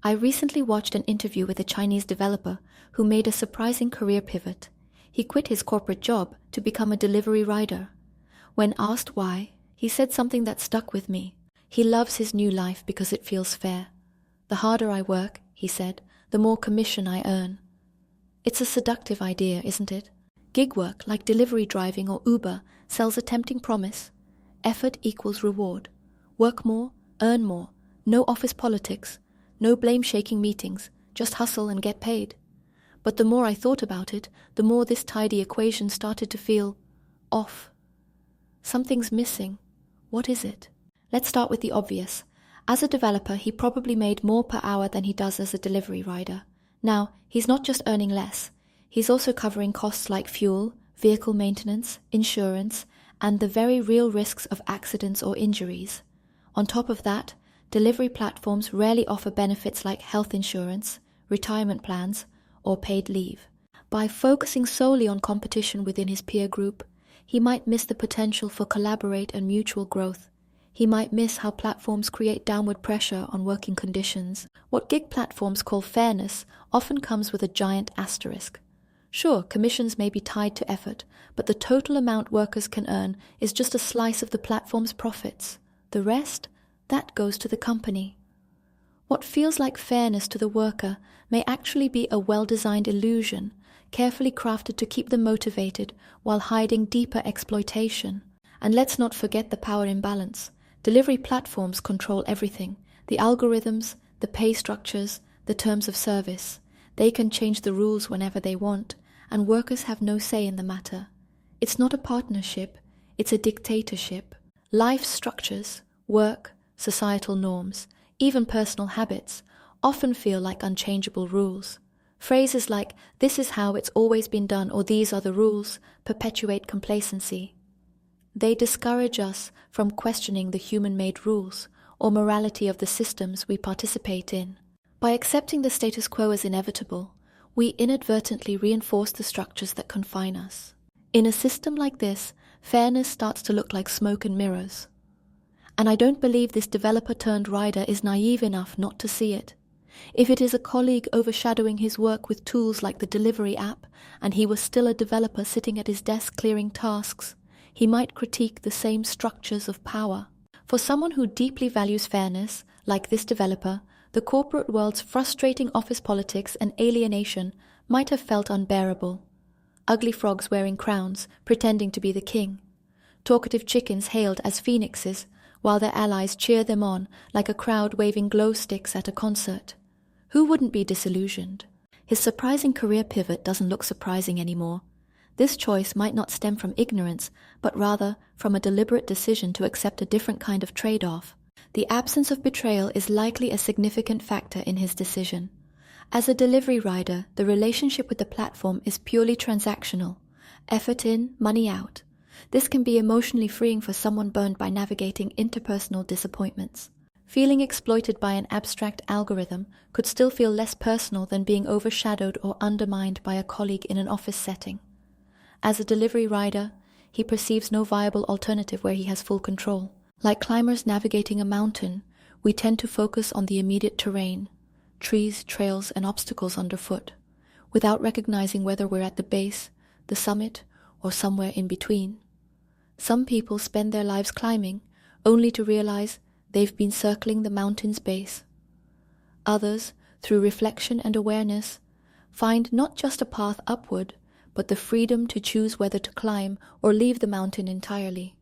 I recently watched an interview with a Chinese developer who made a surprising career pivot. He quit his corporate job to become a delivery rider. When asked why, he said something that stuck with me. He loves his new life because it feels fair. The harder I work, he said, the more commission I earn. It's a seductive idea, isn't it? Gig work, like delivery driving or Uber, sells a tempting promise. Effort equals reward. Work more, earn more. No office politics. No blame-shaking meetings. Just hustle and get paid. But the more I thought about it, the more this tidy equation started to feel off. Something's missing. What is it? Let's start with the obvious. As a developer, he probably made more per hour than he does as a delivery rider. Now, he's not just earning less. He's also covering costs like fuel, vehicle maintenance, insurance, and the very real risks of accidents or injuries. On top of that, delivery platforms rarely offer benefits like health insurance, retirement plans, or paid leave. By focusing solely on competition within his peer group, he might miss the potential for collaborate and mutual growth. He might miss how platforms create downward pressure on working conditions. What gig platforms call fairness often comes with a giant asterisk. Sure, commissions may be tied to effort, but the total amount workers can earn is just a slice of the platform's profits. The rest, that goes to the company. What feels like fairness to the worker may actually be a well-designed illusion, carefully crafted to keep them motivated while hiding deeper exploitation. And let's not forget the power imbalance. Delivery platforms control everything: the algorithms, the pay structures, the terms of service. They can change the rules whenever they want, and workers have no say in the matter. It's not a partnership, it's a dictatorship. Life structures, work, societal norms, even personal habits, often feel like unchangeable rules. Phrases like, "this is how it's always been done," or "these are the rules," perpetuate complacency. They discourage us from questioning the human-made rules or morality of the systems we participate in. By accepting the status quo as inevitable, we inadvertently reinforce the structures that confine us. In a system like this, fairness starts to look like smoke and mirrors. And I don't believe this developer-turned-rider is naive enough not to see it. If it is a colleague overshadowing his work with tools like the delivery app, and he was still a developer sitting at his desk clearing tasks, he might critique the same structures of power. For someone who deeply values fairness, like this developer, the corporate world's frustrating office politics and alienation might have felt unbearable. Ugly frogs wearing crowns, pretending to be the king. Talkative chickens hailed as phoenixes, while their allies cheer them on like a crowd waving glow sticks at a concert. Who wouldn't be disillusioned? His surprising career pivot doesn't look surprising anymore. This choice might not stem from ignorance, but rather from a deliberate decision to accept a different kind of trade-off. The absence of betrayal is likely a significant factor in his decision. As a delivery rider, the relationship with the platform is purely transactional. Effort in, money out. This can be emotionally freeing for someone burned by navigating interpersonal disappointments. Feeling exploited by an abstract algorithm could still feel less personal than being overshadowed or undermined by a colleague in an office setting. As a delivery rider, he perceives no viable alternative where he has full control. Like climbers navigating a mountain, we tend to focus on the immediate terrain, trees, trails, and obstacles underfoot, without recognizing whether we're at the base, the summit, or somewhere in between. Some people spend their lives climbing, only to realize they've been circling the mountain's base. Others, through reflection and awareness, find not just a path upward, but the freedom to choose whether to climb or leave the mountain entirely.